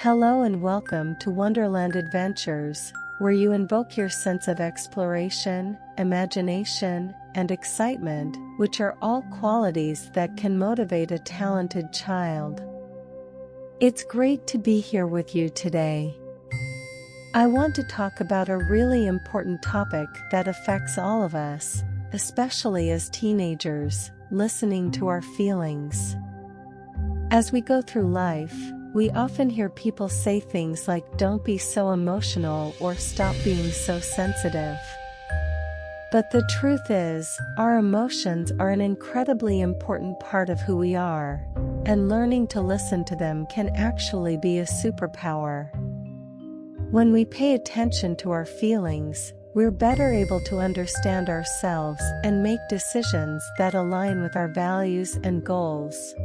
Hello and welcome to Wonderland Adventures, where you invoke your sense of exploration, imagination, and excitement, which are all qualities that can motivate a talented child. It's great to be here with you today. I want to talk about a really important topic that affects all of us, especially as teenagers, listening to our feelings. As we go through life, we often hear people say things like "don't be so emotional" or "stop being so sensitive." But the truth is, our emotions are an incredibly important part of who we are, and learning to listen to them can actually be a superpower. When we pay attention to our feelings, we're better able to understand ourselves and make decisions that align with our values and goals.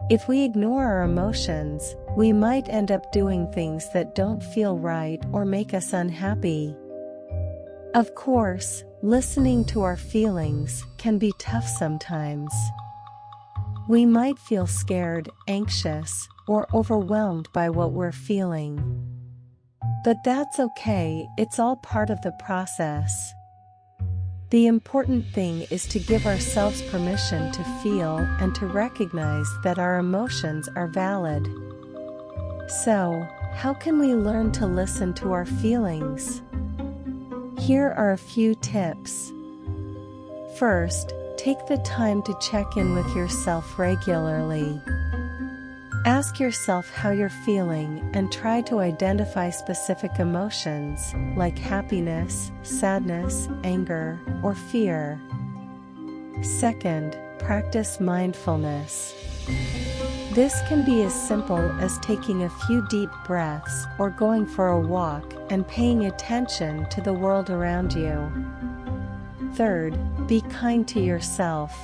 If we ignore our emotions, we might end up doing things that don't feel right or make us unhappy. Of course, listening to our feelings can be tough sometimes. We might feel scared, anxious, or overwhelmed by what we're feeling. But that's okay, it's all part of the process. The important thing is to give ourselves permission to feel and to recognize that our emotions are valid. So, how can we learn to listen to our feelings? Here are a few tips. First, take the time to check in with yourself regularly. Ask yourself how you're feeling and try to identify specific emotions, like happiness, sadness, anger, or fear. Second, practice mindfulness. This can be as simple as taking a few deep breaths or going for a walk and paying attention to the world around you. Third, be kind to yourself.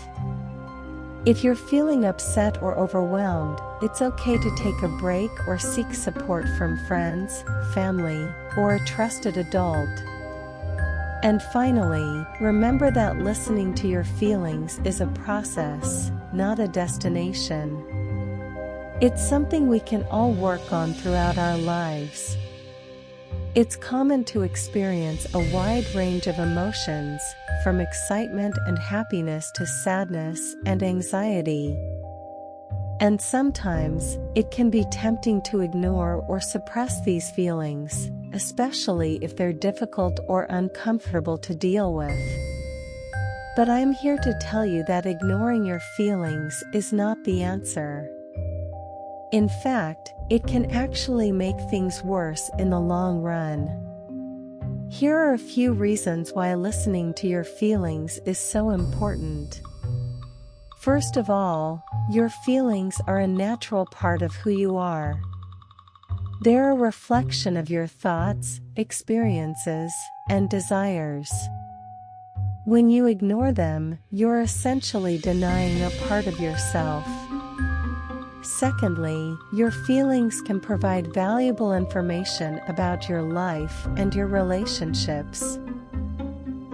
If you're feeling upset or overwhelmed, it's okay to take a break or seek support from friends, family, or a trusted adult. And finally, remember that listening to your feelings is a process, not a destination. It's something we can all work on throughout our lives. It's common to experience a wide range of emotions, from excitement and happiness to sadness and anxiety. And sometimes, it can be tempting to ignore or suppress these feelings, especially if they're difficult or uncomfortable to deal with. But I'm here to tell you that ignoring your feelings is not the answer. In fact, it can actually make things worse in the long run. Here are a few reasons why listening to your feelings is so important. First of all, your feelings are a natural part of who you are. They're a reflection of your thoughts, experiences, and desires. When you ignore them, you're essentially denying a part of yourself. Secondly, your feelings can provide valuable information about your life and your relationships.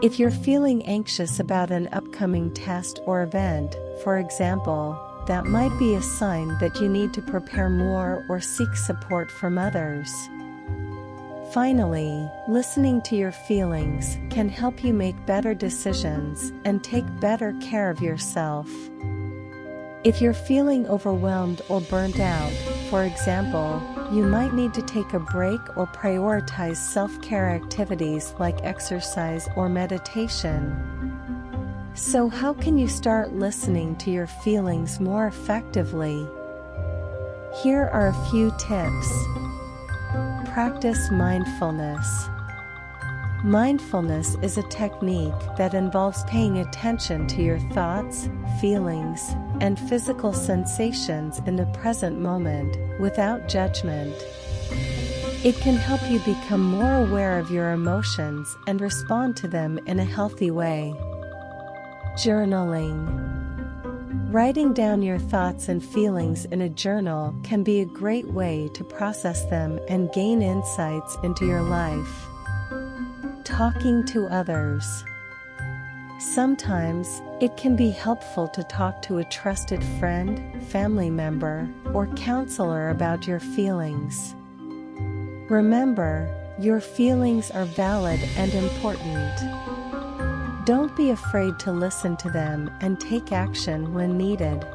If you're feeling anxious about an upcoming test or event, for example, that might be a sign that you need to prepare more or seek support from others. Finally, listening to your feelings can help you make better decisions and take better care of yourself. If you're feeling overwhelmed or burnt out, for example, you might need to take a break or prioritize self-care activities like exercise or meditation. So how can you start listening to your feelings more effectively? Here are a few tips. Practice mindfulness. Mindfulness is a technique that involves paying attention to your thoughts, feelings, and physical sensations in the present moment, without judgment. It can help you become more aware of your emotions and respond to them in a healthy way. Journaling. Writing down your thoughts and feelings in a journal can be a great way to process them and gain insights into your life. Talking to others. Sometimes, it can be helpful to talk to a trusted friend, family member, or counselor about your feelings. Remember, your feelings are valid and important. Don't be afraid to listen to them and take action when needed.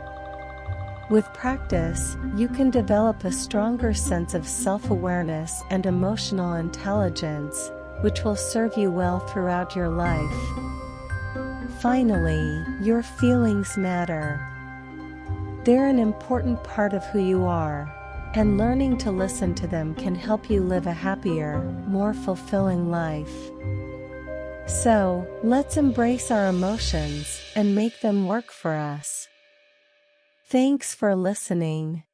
With practice, you can develop a stronger sense of self-awareness and emotional intelligence, which will serve you well throughout your life. Finally, your feelings matter. They're an important part of who you are, and learning to listen to them can help you live a happier, more fulfilling life. So, let's embrace our emotions and make them work for us. Thanks for listening.